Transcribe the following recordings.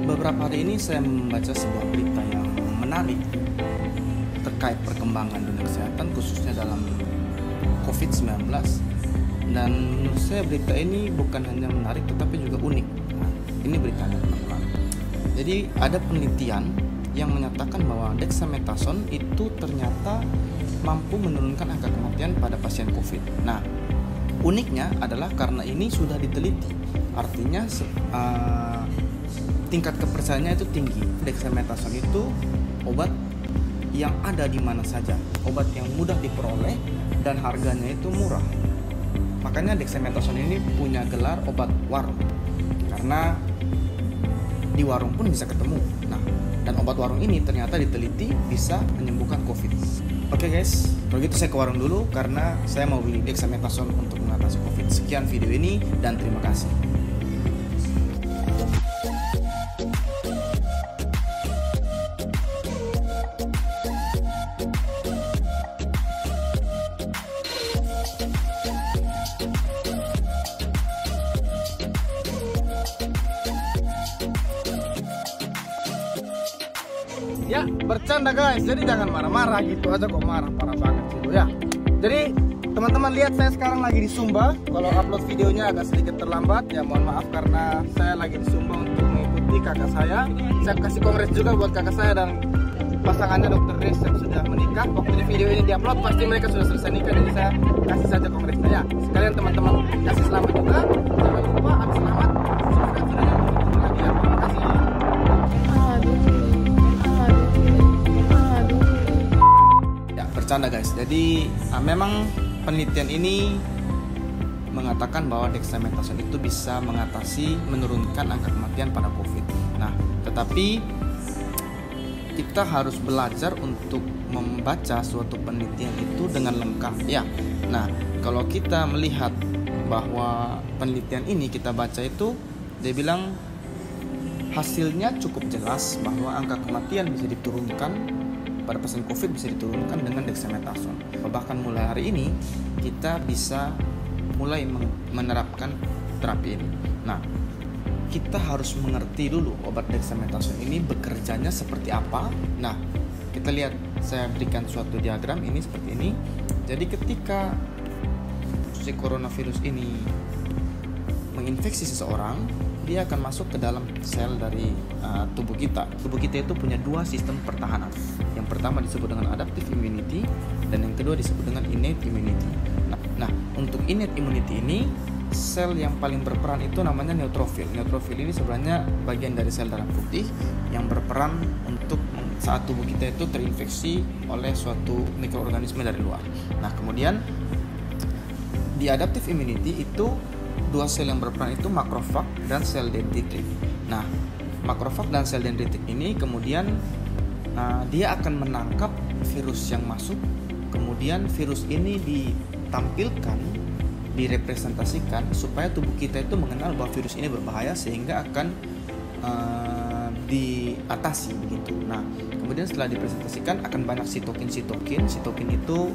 Beberapa hari ini saya membaca sebuah berita yang menarik terkait perkembangan dunia kesehatan khususnya dalam COVID-19. Dan menurut saya berita ini bukan hanya menarik tetapi juga unik. Nah, ini beritanya teman-teman. Jadi ada penelitian yang menyatakan bahwa dexamethasone itu ternyata mampu menurunkan angka kematian pada pasien COVID. Nah, uniknya adalah karena ini sudah diteliti. Artinya tingkat kepercayaannya itu tinggi. Dexamethasone itu obat yang ada di mana saja, obat yang mudah diperoleh dan harganya itu murah. Makanya dexamethasone ini punya gelar obat warung, karena di warung pun bisa ketemu. Nah, dan obat warung ini ternyata diteliti bisa menyembuhkan COVID. Oke guys, kalau gitu saya ke warung dulu karena saya mau beli dexamethasone untuk mengatasi COVID. Sekian video ini dan terima kasih. Ya, bercanda guys, jadi jangan marah-marah gitu aja kok marah, parah banget gitu ya. Jadi teman-teman lihat saya sekarang lagi di Sumba. Kalau upload videonya agak sedikit terlambat, ya mohon maaf karena saya lagi di Sumba untuk mengikuti kakak saya. Saya kasih kongres juga buat kakak saya dan pasangannya Dr. Res yang sudah menikah. Waktu di video ini diupload pasti mereka sudah selesai nikah, jadi saya kasih saja kongresnya ya. Sekalian teman-teman kasih selamat juga. Jangan lupa habis selamat subscribe channelnya untuk lagi ya. Terima kasih. Bercanda guys, jadi memang penelitian ini mengatakan bahwa dexamethasone itu bisa menurunkan angka kematian pada COVID. Nah, tetapi kita harus belajar untuk membaca suatu penelitian itu dengan lengkap ya. Nah, kalau kita melihat bahwa penelitian ini kita baca itu, dia bilang hasilnya cukup jelas bahwa angka kematian bisa diturunkan pada pasien COVID bisa diturunkan dengan dexamethasone. Bahkan mulai hari ini kita bisa mulai menerapkan terapi ini. Nah, kita harus mengerti dulu obat dexamethasone ini bekerjanya seperti apa. Nah, kita lihat, saya berikan suatu diagram ini seperti ini. Jadi ketika si coronavirus ini menginfeksi seseorang, dia akan masuk ke dalam sel dari tubuh kita. Tubuh kita itu punya dua sistem pertahanan. Yang pertama disebut dengan adaptive immunity dan yang kedua disebut dengan innate immunity. Nah, untuk innate immunity ini sel yang paling berperan itu namanya neutrofil. Neutrofil ini sebenarnya bagian dari sel darah putih yang berperan untuk saat tubuh kita itu terinfeksi oleh suatu mikroorganisme dari luar. Nah, kemudian di adaptive immunity itu dua sel yang berperan itu makrofag dan sel dendritik. Nah, makrofag dan sel dendritik ini kemudian dia akan menangkap virus yang masuk. Kemudian virus ini ditampilkan, direpresentasikan supaya tubuh kita itu mengenal bahwa virus ini berbahaya sehingga akan diatasi begitu. Nah, kemudian setelah dipresentasikan akan banyak sitokin. Sitokin itu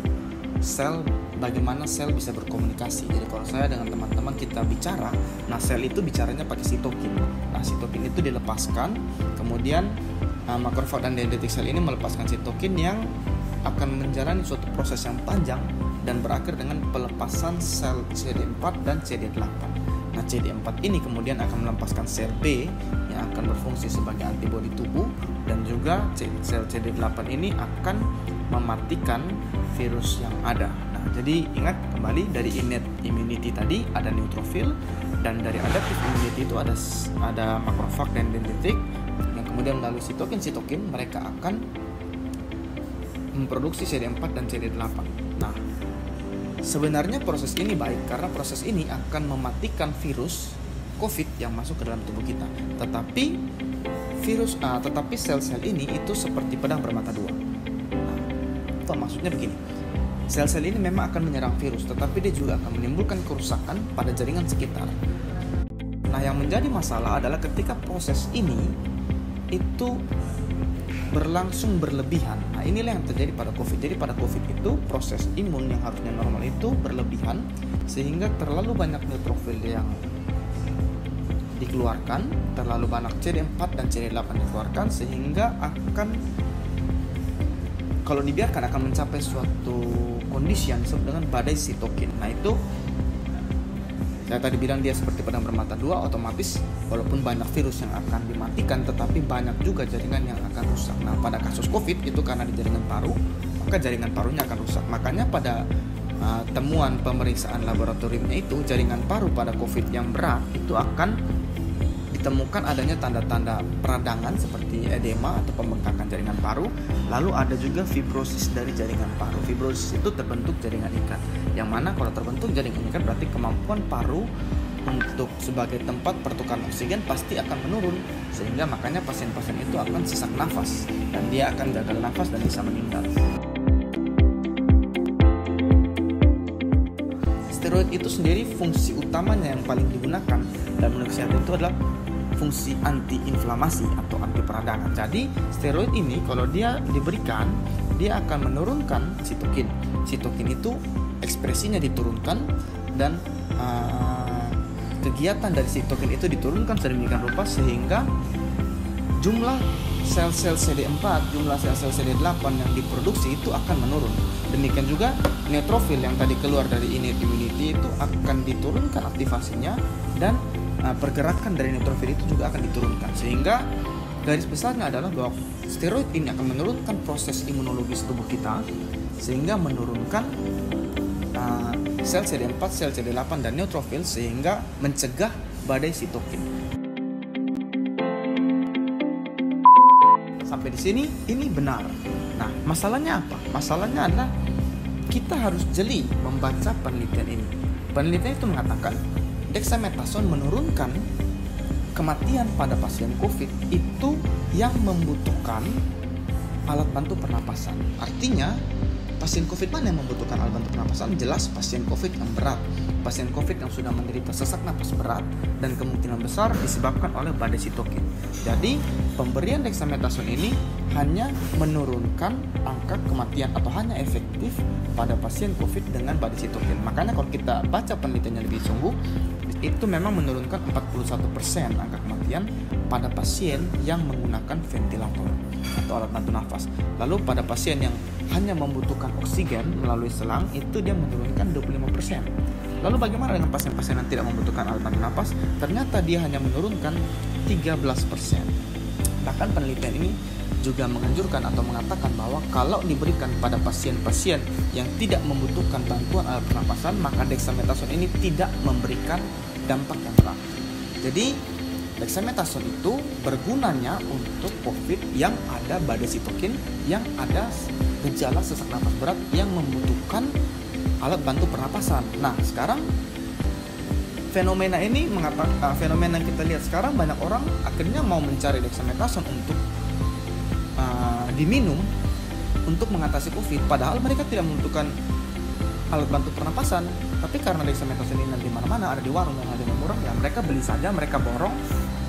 sel, bagaimana sel bisa berkomunikasi. Jadi kalau saya dengan teman-teman kita bicara, nah sel itu bicaranya pakai sitokin. Nah, sitokin itu dilepaskan, kemudian makrofag dan dendritik sel ini melepaskan sitokin yang akan menjalani suatu proses yang panjang dan berakhir dengan pelepasan sel CD4 dan CD8. Nah, CD4 ini kemudian akan melepaskan sel B yang akan berfungsi sebagai antibodi tubuh, dan juga sel CD8 ini akan mematikan virus yang ada. Nah, jadi ingat kembali dari innate immunity tadi ada neutrofil, dan dari adaptive immunity itu ada makrofag dan dendritik yang kemudian melalui sitokin mereka akan memproduksi CD4 dan CD8. Nah, sebenarnya proses ini baik karena proses ini akan mematikan virus COVID yang masuk ke dalam tubuh kita. Tetapi sel-sel ini itu seperti pedang bermata dua. Nah, maksudnya begini. Sel-sel ini memang akan menyerang virus, tetapi dia juga akan menimbulkan kerusakan pada jaringan sekitar. Nah, yang menjadi masalah adalah ketika proses ini itu berlangsung berlebihan. Nah, inilah yang terjadi pada COVID. Jadi pada COVID itu proses imun yang harusnya normal itu berlebihan sehingga terlalu banyak neutrofil yang dikeluarkan, terlalu banyak CD4 dan CD8 dikeluarkan, sehingga akan, kalau dibiarkan, akan mencapai suatu kondisi yang disebut dengan badai sitokin. Nah, itu saya tadi bilang dia seperti pedang bermata dua, otomatis walaupun banyak virus yang akan dimatikan, tetapi banyak juga jaringan yang akan rusak. Nah, pada kasus COVID itu karena di jaringan paru, maka jaringan parunya akan rusak. Makanya pada temuan pemeriksaan laboratoriumnya itu, jaringan paru pada COVID yang berat itu akan ditemukan adanya tanda-tanda peradangan seperti edema atau pembengkakan jaringan paru. Lalu ada juga fibrosis dari jaringan paru. Fibrosis itu terbentuk jaringan ikat, yang mana kalau terbentuk jaringan ikat berarti kemampuan paru untuk sebagai tempat pertukaran oksigen pasti akan menurun, sehingga makanya pasien-pasien itu akan sesak nafas dan dia akan gagal nafas dan bisa meninggal. Steroid itu sendiri fungsi utamanya yang paling digunakan dalam menurut kesehatan itu adalah fungsi anti-inflamasi atau anti peradangan. Jadi steroid ini kalau dia diberikan, dia akan menurunkan sitokin. Sitokin itu ekspresinya diturunkan dan kegiatan dari sitokin itu diturunkan sedemikian rupa sehingga jumlah sel-sel CD4, jumlah sel-sel CD8 yang diproduksi itu akan menurun. Demikian juga neutrofil yang tadi keluar dari innate immunity itu akan diturunkan aktivasinya, dan pergerakan dari neutrofil itu juga akan diturunkan. Sehingga garis besarnya adalah bahwa steroid ini akan menurunkan proses imunologis tubuh kita, sehingga menurunkan sel CD4, sel CD8 dan neutrofil, sehingga mencegah badai sitokin. Sampai di sini ini benar. Nah, masalahnya apa? Masalahnya adalah kita harus jeli membaca penelitian ini. Penelitian itu mengatakan dexamethasone menurunkan kematian pada pasien COVID itu yang membutuhkan alat bantu pernapasan. Artinya, pasien COVID mana yang membutuhkan alat bantu pernapasan? Jelas pasien COVID yang berat, pasien COVID yang sudah menderita sesak napas berat dan kemungkinan besar disebabkan oleh badai sitokin. Jadi, pemberian dexamethasone ini hanya menurunkan angka kematian atau hanya efektif pada pasien COVID dengan badai sitokin. Makanya kalau kita baca penelitiannya lebih sungguh, itu memang menurunkan 41% angka kematian pada pasien yang menggunakan ventilator atau alat bantu nafas. Lalu pada pasien yang hanya membutuhkan oksigen melalui selang, itu dia menurunkan 25%. Lalu bagaimana dengan pasien-pasien yang tidak membutuhkan alat bantu nafas? Ternyata dia hanya menurunkan 13%. Bahkan penelitian ini juga menganjurkan atau mengatakan bahwa kalau diberikan pada pasien-pasien yang tidak membutuhkan bantuan alat pernapasan, maka dexamethasone ini tidak memberikan dampak yang berat. Jadi dexamethasone itu bergunanya untuk COVID yang ada badai sitokin, yang ada gejala sesak napas berat yang membutuhkan alat bantu pernapasan. Nah, sekarang fenomena ini fenomena yang kita lihat sekarang, banyak orang akhirnya mau mencari dexamethasone untuk diminum untuk mengatasi COVID, padahal mereka tidak membutuhkan alat bantu pernapasan. Tapi karena dexamethasone ini di mana-mana, ada di warung yang harganya murah, ya mereka beli saja, mereka borong.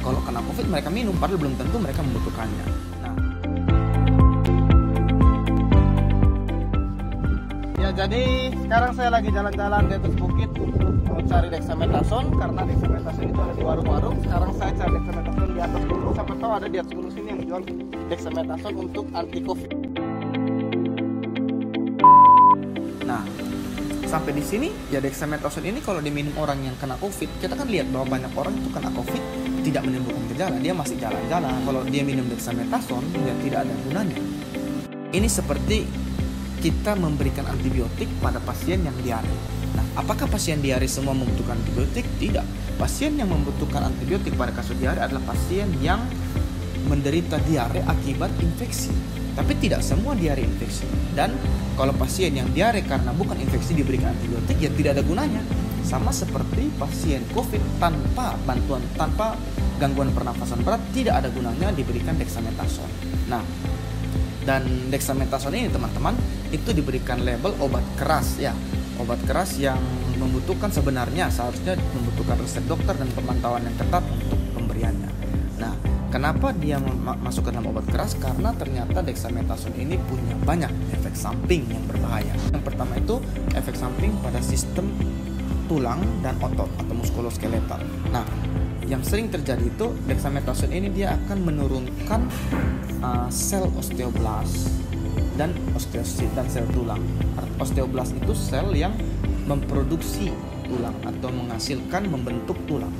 Kalau kena COVID mereka minum, padahal belum tentu mereka membutuhkannya. Nah, ya jadi sekarang saya lagi jalan-jalan di atas bukit untuk mencari dexamethasone, karena dexamethasone itu ada di warung-warung. Sekarang saya cari dexamethasone di atas gunung, siapa tahu ada di atas gunung sini yang jual dexamethasone untuk anti COVID. Nah, sampai di sini ya dexamethasone ini kalau diminum orang yang kena COVID, kita kan lihat bahwa banyak orang itu kena COVID tidak menimbulkan gejala, dia masih jalan-jalan. Kalau dia minum dexamethasone, ya tidak ada gunanya. Ini seperti kita memberikan antibiotik pada pasien yang diare. Nah, apakah pasien diare semua membutuhkan antibiotik? Tidak. Pasien yang membutuhkan antibiotik pada kasus diare adalah pasien yang menderita diare akibat infeksi. Tapi tidak semua diare infeksi. Dan kalau pasien yang diare karena bukan infeksi diberikan antibiotik, ya tidak ada gunanya. Sama seperti pasien COVID tanpa gangguan pernafasan berat, tidak ada gunanya diberikan dexamethasone. Nah, dan dexamethasone ini teman-teman itu diberikan label obat keras, ya, obat keras yang membutuhkan, sebenarnya seharusnya membutuhkan resep dokter dan pemantauan yang ketat untuk pemberiannya. Nah, kenapa dia masuk ke dalam obat keras? Karena ternyata dexamethasone ini punya banyak efek samping yang berbahaya. Yang pertama itu efek samping pada sistem tulang dan otot atau muskuloskeletal. Nah, yang sering terjadi itu dexamethasone ini dia akan menurunkan sel osteoblas dan osteosit dan sel tulang. Osteoblas itu sel yang memproduksi tulang atau menghasilkan membentuk tulang.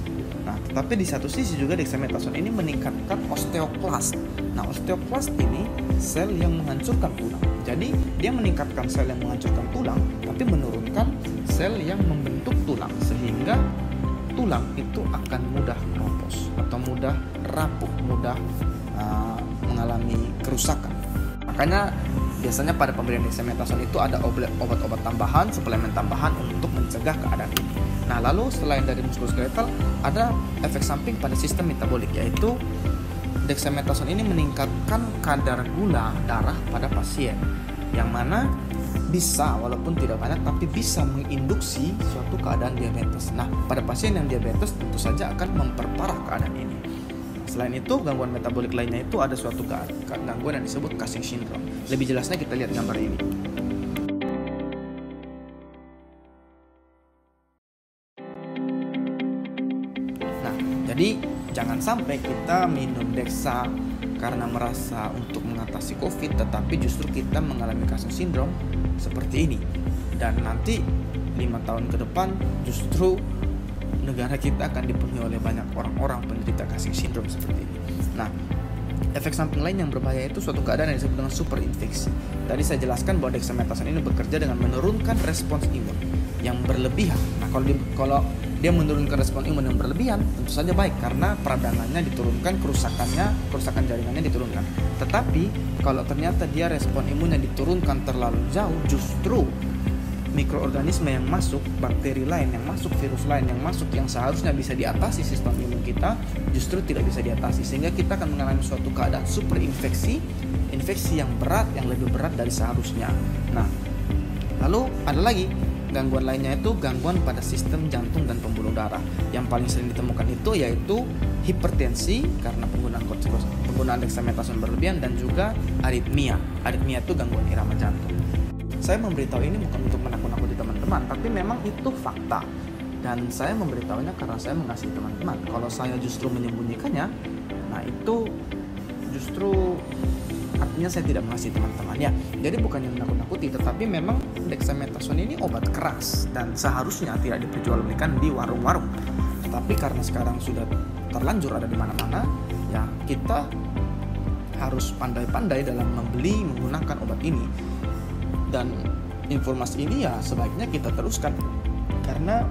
Nah, tetapi di satu sisi juga dexamethasone ini meningkatkan osteoklast. Nah, osteoklast ini sel yang menghancurkan tulang. Jadi, dia meningkatkan sel yang menghancurkan tulang, tapi menurunkan sel yang membentuk tulang, sehingga tulang itu akan mudah keropos atau mudah rapuh, mudah mengalami kerusakan. Makanya biasanya pada pemberian dexamethasone itu ada obat-obat tambahan, suplemen tambahan untuk mencegah keadaan ini. Nah, lalu selain dari muskuloskeletal, ada efek samping pada sistem metabolik, yaitu dexamethasone ini meningkatkan kadar gula darah pada pasien, yang mana bisa, walaupun tidak banyak, tapi bisa menginduksi suatu keadaan diabetes. Nah, pada pasien yang diabetes tentu saja akan memperparah keadaan ini. Selain itu, gangguan metabolik lainnya itu ada suatu gangguan yang disebut Cushing syndrome. Lebih jelasnya kita lihat gambar ini. Nah, jadi jangan sampai kita minum Dexa karena merasa untuk mengatasi COVID, tetapi justru kita mengalami Cushing syndrome seperti ini. Dan nanti 5 tahun ke depan justru negara kita akan dipenuhi oleh banyak orang-orang penderita Cushing syndrome seperti ini. Nah, efek samping lain yang berbahaya itu suatu keadaan yang disebut dengan superinfeksi. Tadi saya jelaskan bahwa dexamethasone ini bekerja dengan menurunkan respons imun yang berlebihan. Nah, kalau dia menurunkan respons imun yang berlebihan, tentu saja baik karena peradangannya diturunkan, kerusakan jaringannya diturunkan. Tetapi kalau ternyata dia respon imunnya diturunkan terlalu jauh, justru mikroorganisme yang masuk, bakteri lain yang masuk, virus lain yang masuk, yang seharusnya bisa diatasi sistem imun kita, justru tidak bisa diatasi, sehingga kita akan mengalami suatu keadaan superinfeksi, infeksi yang berat, yang lebih berat dari seharusnya. Nah, lalu ada lagi gangguan lainnya, itu gangguan pada sistem jantung dan pembuluh darah. Yang paling sering ditemukan itu yaitu hipertensi karena penggunaan dexamethasone berlebihan, dan juga aritmia. Aritmia itu gangguan irama jantung. Saya memberitahu ini bukan untuk menakut-nakuti teman-teman, tapi memang itu fakta. Dan saya memberitahunya karena saya mengasihi teman-teman. Kalau saya justru menyembunyikannya, nah itu justru artinya saya tidak mengasihi teman-teman ya. Jadi bukannya menakut-nakuti, tetapi memang dexamethasone ini obat keras dan seharusnya tidak diperjualbelikan di warung-warung. Tapi karena sekarang sudah terlanjur ada di mana-mana, ya kita harus pandai-pandai dalam membeli menggunakan obat ini. Dan informasi ini ya sebaiknya kita teruskan, karena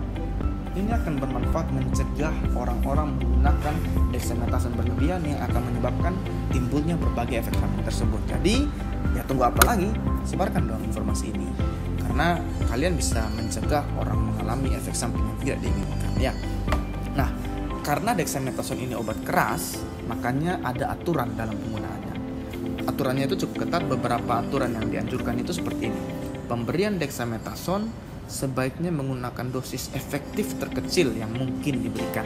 ini akan bermanfaat mencegah orang-orang menggunakan dexamethasone berlebihan yang akan menyebabkan timbulnya berbagai efek samping tersebut. Jadi ya tunggu apa lagi, sebarkan dong informasi ini, karena kalian bisa mencegah orang mengalami efek samping yang tidak diinginkan ya. Nah, karena dexamethasone ini obat keras, makanya ada aturan dalam penggunaannya. Aturannya itu cukup ketat. Beberapa aturan yang dianjurkan itu seperti ini. Pemberian dexamethasone sebaiknya menggunakan dosis efektif terkecil yang mungkin diberikan.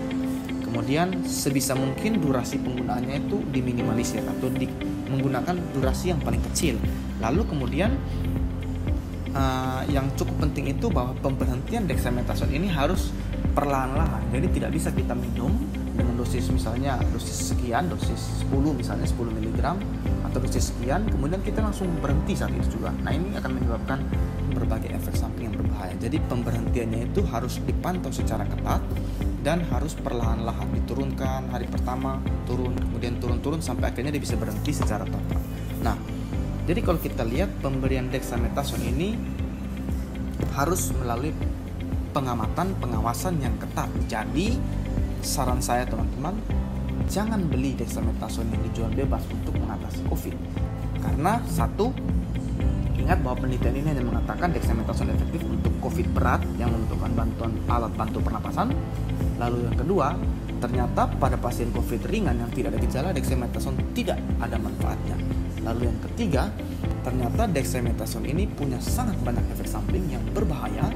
Kemudian sebisa mungkin durasi penggunaannya itu diminimalisir atau menggunakan durasi yang paling kecil. Lalu kemudian yang cukup penting itu bahwa pemberhentian dexamethasone ini harus perlahan-lahan. Jadi tidak bisa kita minum dengan dosis misalnya dosis sekian, dosis 10 misalnya 10 mg atau dosis sekian, kemudian kita langsung berhenti saat itu juga. Nah, ini akan menyebabkan berbagai efek samping yang berbahaya. Jadi pemberhentiannya itu harus dipantau secara ketat dan harus perlahan-lahan diturunkan. Hari pertama turun, kemudian turun sampai akhirnya dia bisa berhenti secara total. Nah, jadi kalau kita lihat pemberian dexamethasone ini harus melalui pengawasan yang ketat. Jadi saran saya teman-teman, jangan beli dexamethasone yang dijual bebas untuk mengatasi COVID. Karena satu, ingat bahwa penelitian ini hanya mengatakan dexamethasone efektif untuk COVID berat yang membutuhkan bantuan alat bantu pernapasan. Lalu yang kedua, ternyata pada pasien COVID ringan yang tidak ada gejala, dexamethasone tidak ada manfaatnya. Lalu yang ketiga, ternyata dexamethasone ini punya sangat banyak efek samping yang berbahaya,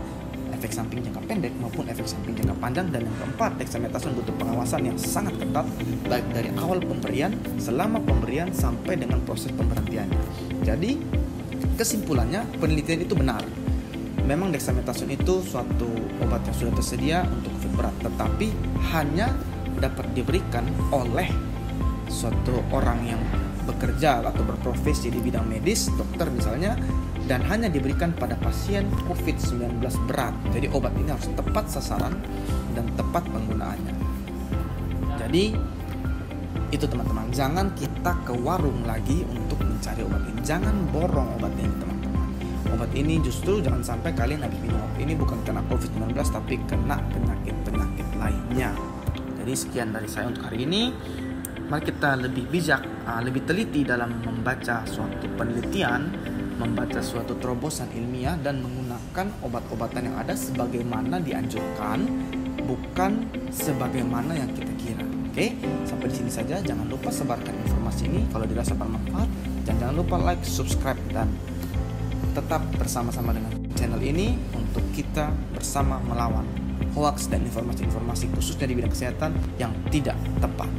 efek samping jangka pendek maupun efek samping jangka panjang. Dan yang keempat, dexamethasone butuh pengawasan yang sangat ketat, baik dari awal pemberian, selama pemberian, sampai dengan proses pemberhentiannya. Jadi kesimpulannya, penelitian itu benar. Memang dexamethasone itu suatu obat yang sudah tersedia untuk COVID berat, tetapi hanya dapat diberikan oleh suatu orang yang bekerja atau berprofesi di bidang medis, dokter misalnya, dan hanya diberikan pada pasien COVID-19 berat. Jadi obat ini harus tepat sasaran dan tepat penggunaannya. Jadi itu teman-teman, jangan kita ke warung lagi untuk mencari obat ini. Jangan borong obat ini teman-teman. Obat ini justru jangan sampai kalian habis minum obat ini bukan kena COVID-19 tapi kena penyakit-penyakit lainnya. Jadi sekian dari saya untuk hari ini. Mari kita lebih bijak, lebih teliti dalam membaca suatu penelitian, membaca suatu terobosan ilmiah, dan menggunakan obat-obatan yang ada sebagaimana dianjurkan, bukan sebagaimana yang kita kira. Oke, sampai di sini saja. Jangan lupa sebarkan informasi ini kalau dirasa bermanfaat, dan jangan lupa like, subscribe, dan tetap bersama-sama dengan channel ini untuk kita bersama melawan hoax dan informasi-informasi khususnya di bidang kesehatan yang tidak tepat.